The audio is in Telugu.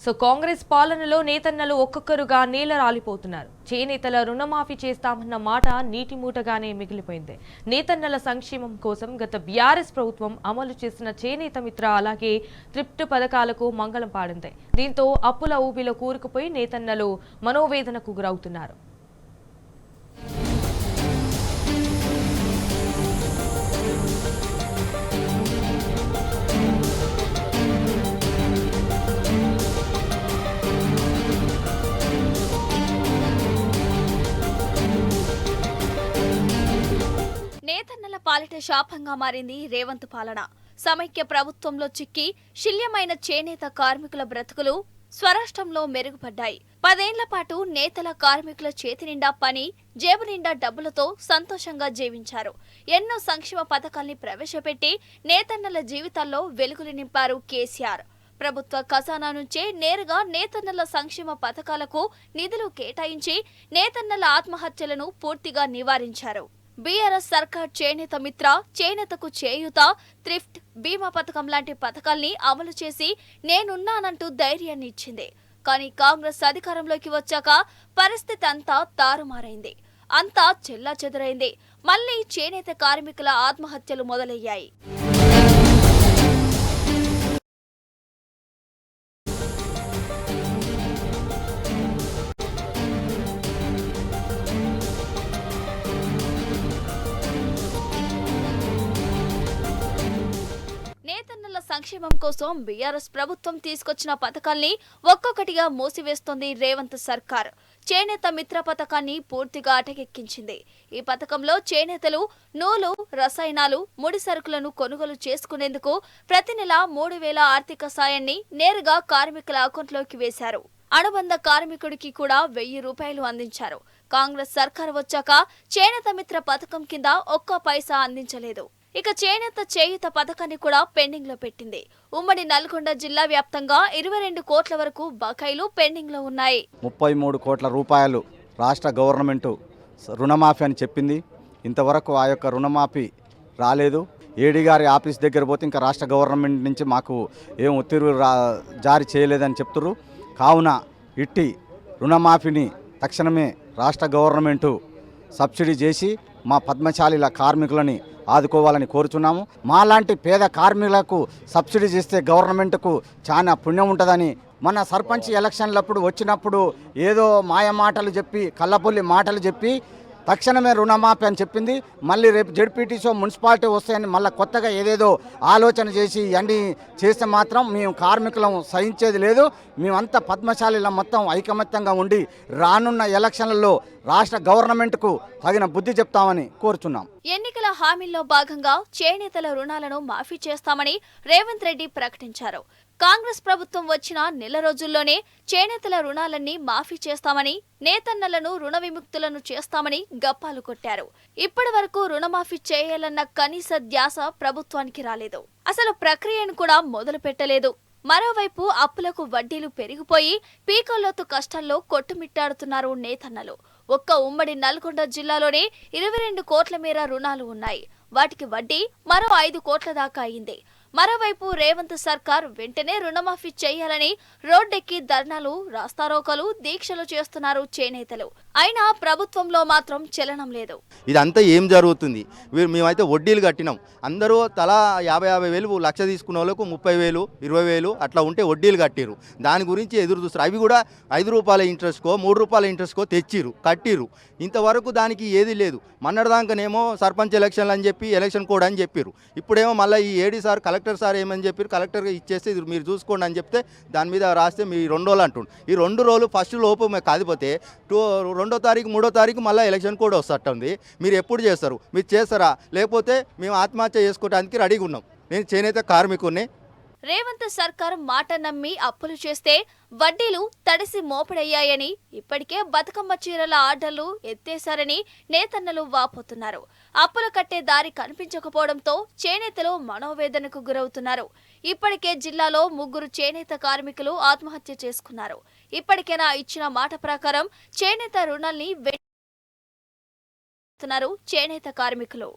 సో కాంగ్రెస్ పాలనలో నేతన్నలు ఒక్కొక్కరుగా నేల రాలిపోతున్నారు. చేనేతల రుణమాఫీ చేస్తామన్న మాట నీటి మూటగానే మిగిలిపోయింది. నేతన్నల సంక్షేమం కోసం గత బీఆర్ఎస్ ప్రభుత్వం అమలు చేసిన చేనేత మిత్ర అలాగే త్రిప్ట్ పథకాలకు మంగళం పాడింది. దీంతో అప్పుల ఊబిలో కూరుకుపోయి నేతన్నలు మనోవేదనకు గురవుతున్నారు. నేతన్నల పాలిట శాపంగా మారింది రేవంత్ పాలన. సమైక్య ప్రభుత్వంలో చిక్కి శల్యమైన చేనేత కార్మికుల బ్రతుకులు స్వరాష్ట్రంలో మెరుగుపడ్డాయి. 10 ఏళ్ల పాటు నేతల కార్మికుల చేతి నిండా పని, జేబు నిండా డబ్బులతో సంతోషంగా జీవించారు. ఎన్నో సంక్షేమ పథకాల్ని ప్రవేశపెట్టి నేతన్నల జీవితాల్లో వెలుగులు నింపారు కేసీఆర్. ప్రభుత్వ ఖజానా నుంచే నేరుగా నేతన్నల సంక్షేమ పథకాలకు నిధులు కేటాయించి నేతన్నల ఆత్మహత్యలను పూర్తిగా నివారించారు. బీఆర్ఎస్ సర్కార్ చేనేత మిత్ర, చేనేతకు చేయూత, త్రిఫ్ట్, బీమా పథకం లాంటి పథకాల్ని అమలు చేసి నేనున్నానంటూ ధైర్యాన్ని ఇచ్చింది. కానీ కాంగ్రెస్ అధికారంలోకి వచ్చాక పరిస్థితి అంతా తారుమారైంది. అంతా చెల్లాచెదురైంది. మళ్లీ చేనేత కార్మికుల ఆత్మహత్యలు మొదలయ్యాయి. నేతన్నల సంక్షేమం కోసం బీఆర్ఎస్ ప్రభుత్వం తీసుకొచ్చిన పథకాల్ని ఒక్కొక్కటిగా మూసివేస్తోంది రేవంత్ సర్కార్. చేనేత మిత్ర పథకాన్ని పూర్తిగా అటకెక్కించింది. ఈ పథకంలో చేనేతలు నూలు, రసాయనాలు, ముడి సరుకులను కొనుగోలు చేసుకునేందుకు ప్రతి నెల 3,000 ఆర్థిక సాయాన్ని నేరుగా కార్మికుల అకౌంట్లోకి వేశారు. అనుబంధ కార్మికుడికి కూడా 1,000 రూపాయలు అందించారు. కాంగ్రెస్ సర్కార్ వచ్చాక చేనేత మిత్ర పథకం కింద ఒక్క పైసా అందించలేదు. ఇక చేనేత చేయూత పథకాన్ని కూడా పెండింగ్ లో పెట్టింది. ఉమ్మడి నల్గొండ జిల్లా వ్యాప్తంగా 22 కోట్ల వరకు బకాయిలు పెండింగ్ లో ఉన్నాయి. 33 కోట్ల రూపాయలు రాష్ట్ర గవర్నమెంట్ రుణమాఫీ అని చెప్పింది. ఇంతవరకు ఆ యొక్క రుణమాఫీ రాలేదు. ఏడీ గారి ఆఫీస్ దగ్గర పోతే ఇంకా రాష్ట్ర గవర్నమెంట్ నుంచి మాకు ఏం ఉత్తర్వులు జారీ చేయలేదని చెప్తున్నారు. కావున ఇట్టి రుణమాఫీని తక్షణమే రాష్ట్ర గవర్నమెంటు సబ్సిడీ చేసి మా పద్మశాలీల కార్మికులని ఆదుకోవాలని కోరుచున్నాము. మాలాంటి పేద కార్మికులకు సబ్సిడీ చేస్తే గవర్నమెంట్కు చాలా పుణ్యం ఉంటుందని మన సర్పంచ్ ఎలక్షన్లప్పుడు వచ్చినప్పుడు ఏదో మాయ మాటలు చెప్పి, కళ్ళపొల్లి మాటలు చెప్పి తక్షణమే రుణమాఫీ అని చెప్పింది. మళ్ళీ రేపు జెడ్పీటీసీ మున్సిపాలిటీ వస్తాయని మళ్ళీ కొత్తగా ఏదేదో ఆలోచన చేసి అన్నీ చేస్తే మాత్రం మేము కార్మికులం సహించేది లేదు. మేమంతా పద్మశాలీల మొత్తం ఐకమత్యంగా ఉండి రానున్న ఎలక్షన్లలో రాష్ట్ర గవర్నమెంట్కు తగిన బుద్ధి చెప్తామని కోరుచున్నాం. ఎన్నికల హామీల్లో భాగంగా చేనేతల రుణాలను మాఫీ చేస్తామని రేవంత్ రెడ్డి ప్రకటించారు. కాంగ్రెస్ ప్రభుత్వం వచ్చిన నెల రోజుల్లోనే చేనేతల రుణాలన్నీ మాఫీ చేస్తామని, నేతన్నలను రుణ విముక్తులను చేస్తామని గప్పాలు కొట్టారు. ఇప్పటి వరకు రుణమాఫీ చేయాలన్న కనీస ధ్యాస ప్రభుత్వానికి రాలేదు. అసలు ప్రక్రియను కూడా మొదలు పెట్టలేదు. మరోవైపు అప్పులకు వడ్డీలు పెరిగిపోయి పీకల్లోతు కష్టాల్లో కొట్టుమిట్టాడుతున్నారు నేతన్నలు. ఒక్క ఉమ్మడి నల్గొండ జిల్లాలోనే 22 కోట్ల మేర రుణాలు ఉన్నాయి. వాటికి వడ్డీ మరో 5 కోట్ల దాకా అయింది. మరోవైపు రేవంత్ సర్కార్ వెంటనే రుణమాఫీ చేయాలని రోడ్డెక్కి ధర్నాలు, రాస్తారోకలు, దీక్షలు చేస్తున్నారు చేనేతలు. అయినా ప్రభుత్వంలో మాత్రం చలనం లేదు. ఇదంతా ఏం జరుగుతుంది? మేమైతే వడ్డీలు కట్టినాం. అందరూ తలా 50,000 వేలు లక్ష తీసుకున్న వాళ్ళకు 30,000, 20,000 అట్లా ఉంటే వడ్డీలు కట్టిరు. దాని గురించి ఎదురు చూస్తారు. అవి కూడా 5 రూపాయల ఇంట్రెస్ట్కో 3 రూపాయల ఇంట్రెస్ట్కో తెచ్చిరు, కట్టిరు. ఇంతవరకు దానికి ఏది లేదు. మొన్నటిదాకానేమో సర్పంచ్ ఎలక్షన్లు అని చెప్పి ఎలక్షన్ కోడ్ అని చెప్పారు. ఇప్పుడేమో మళ్ళీ ఈ ఏడీ సార్ కలెక్టర్ సార్ ఏమని చెప్పారు, కలెక్టర్గా ఇచ్చేస్తే ఇది మీరు చూసుకోండి అని చెప్తే దాని మీద రాస్తే మీ 2 రోజులు అంటుండు. ఈ 2 రోజులు ఫస్ట్ లోపు కాకపోతే 2వ తారీఖు 3వ తారీఖు మళ్ళీ ఎలక్షన్ కోడ్ వస్తుంది. మీరు ఎప్పుడు చేస్తారు? మీరు చేస్తారా? లేకపోతే మేము ఆత్మహత్య చేసుకోవడానికి రెడీగా ఉన్నాం. నేను చేనేత కార్మికుడిని. రేవంత్ సర్కార్ మాట నమ్మి అప్పులు చేస్తే వడ్డీలు తడిసి మోపడయ్యాయని, ఇప్పటికే బతుకమ్మ చీరల ఆర్డర్లు ఎత్తేశారని నేతన్నలు వాపోతున్నారు. అప్పులు కట్టే దారి కనిపించకపోవడంతో చేనేతలు మనోవేదనకు గురవుతున్నారు. ఇప్పటికే జిల్లాలో 3 చేనేత కార్మికులు ఆత్మహత్య చేసుకున్నారు. ఇప్పటికైనా ఇచ్చిన మాట ప్రకారం చేనేత రుణాల్ని చేనేత కార్మికులు.